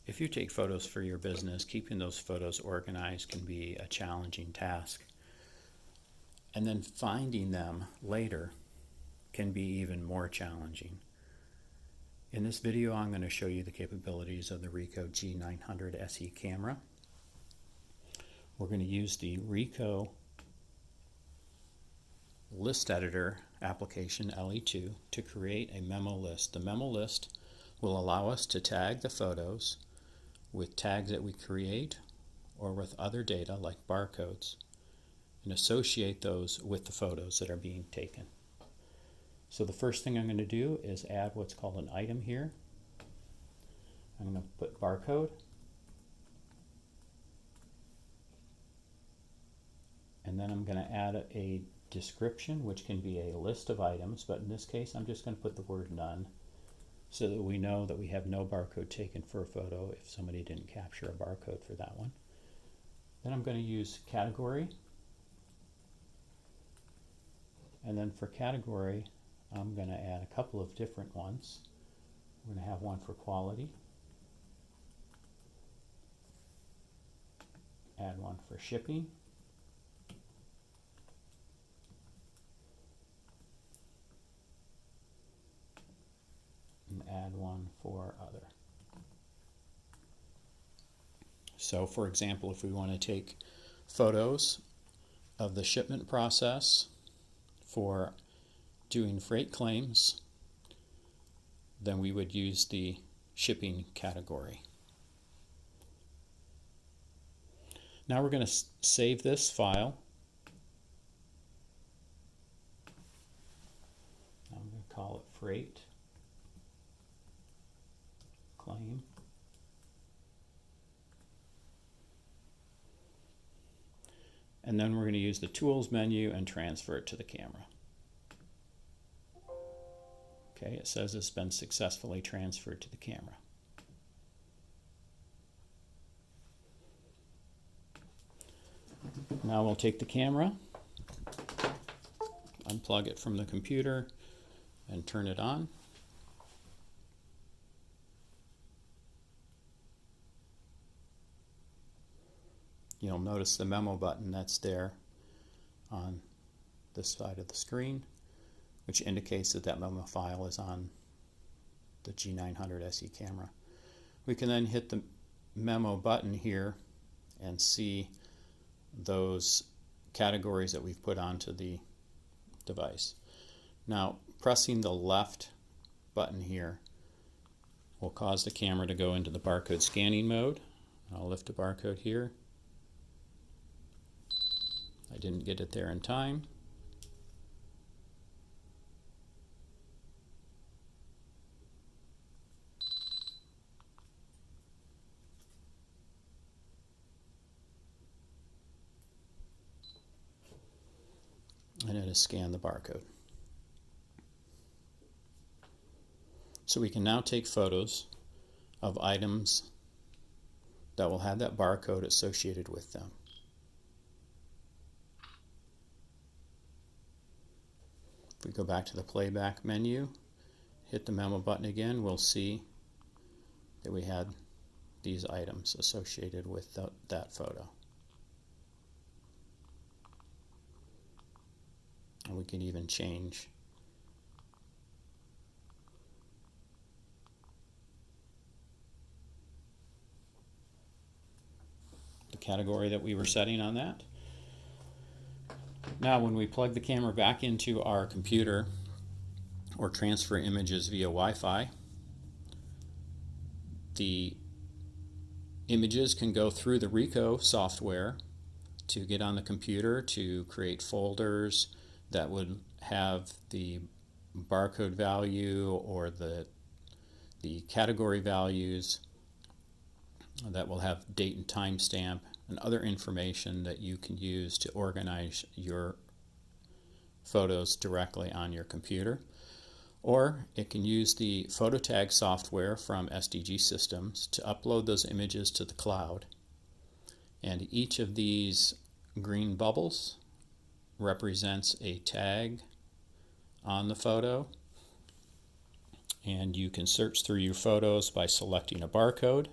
If you take photos for your business, keeping those photos organized can be a challenging task. And then finding them later can be even more challenging. In this video, I'm going to show you the capabilities of the Ricoh G900SE camera. We're going to use the Ricoh list editor application, LE2, to create a memo list. The memo list will allow us to tag the photos with tags that we create or with other data like barcodes and associate those with the photos that are being taken. So the first thing I'm going to do is add what's called an item here. I'm going to put barcode, and then I'm going to add a description, which can be a list of items, but in this case I'm just going to put the word none so that we know that we have no barcode taken for a photo if somebody didn't capture a barcode for that one. Then I'm going to use category, and then for category I'm going to add a couple of different ones. We're going to have one for quality, add one for shipping, and add one for other. So for example, if we want to take photos of the shipment process for doing freight claims, then we would use the shipping category. Now we're going to save this file. I'm going to call it freight claim. And then we're going to use the tools menu and transfer it to the camera. Okay, it says it's been successfully transferred to the camera. Now we'll take the camera, unplug it from the computer, and turn it on. You'll notice the memo button that's there on this side of the screen, which indicates that that memo file is on the G900SE camera. We can then hit the memo button here and see those categories that we've put onto the device. Now, pressing the left button here will cause the camera to go into the barcode scanning mode. I'll lift a barcode here. I didn't get it there in time. And it has scanned the barcode. So we can now take photos of items that will have that barcode associated with them. If we go back to the playback menu, hit the memo button again, we'll see that we had these items associated with that photo. And we can even change the category that we were setting on that. Now when we plug the camera back into our computer or transfer images via Wi-Fi, the images can go through the Ricoh software to get on the computer to create folders that would have the barcode value or the category values, that will have date and time stamp and other information that you can use to organize your photos directly on your computer. Or it can use the photo tag software from SDG Systems to upload those images to the cloud. And each of these green bubbles represents a tag on the photo. And you can search through your photos by selecting a barcode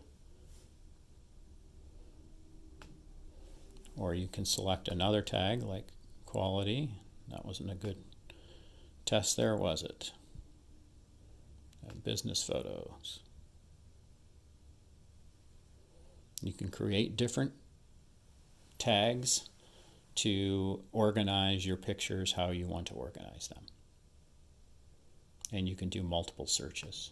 Or you can select another tag like quality. That wasn't a good test there, was it? Business photos. You can create different tags to organize your pictures how you want to organize them. And you can do multiple searches.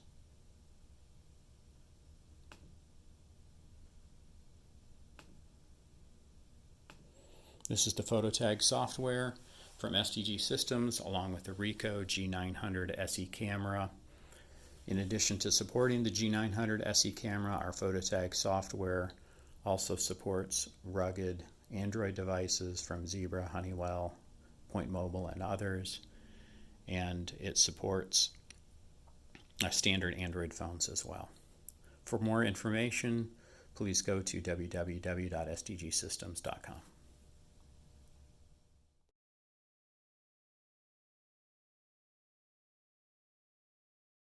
This is the photo tag software from SDG Systems along with the Ricoh G900SE camera. In addition to supporting the G900SE camera, our photo tag software also supports rugged Android devices from Zebra, Honeywell, Point Mobile, and others. And it supports standard Android phones as well. For more information, please go to www.sdgsystems.com.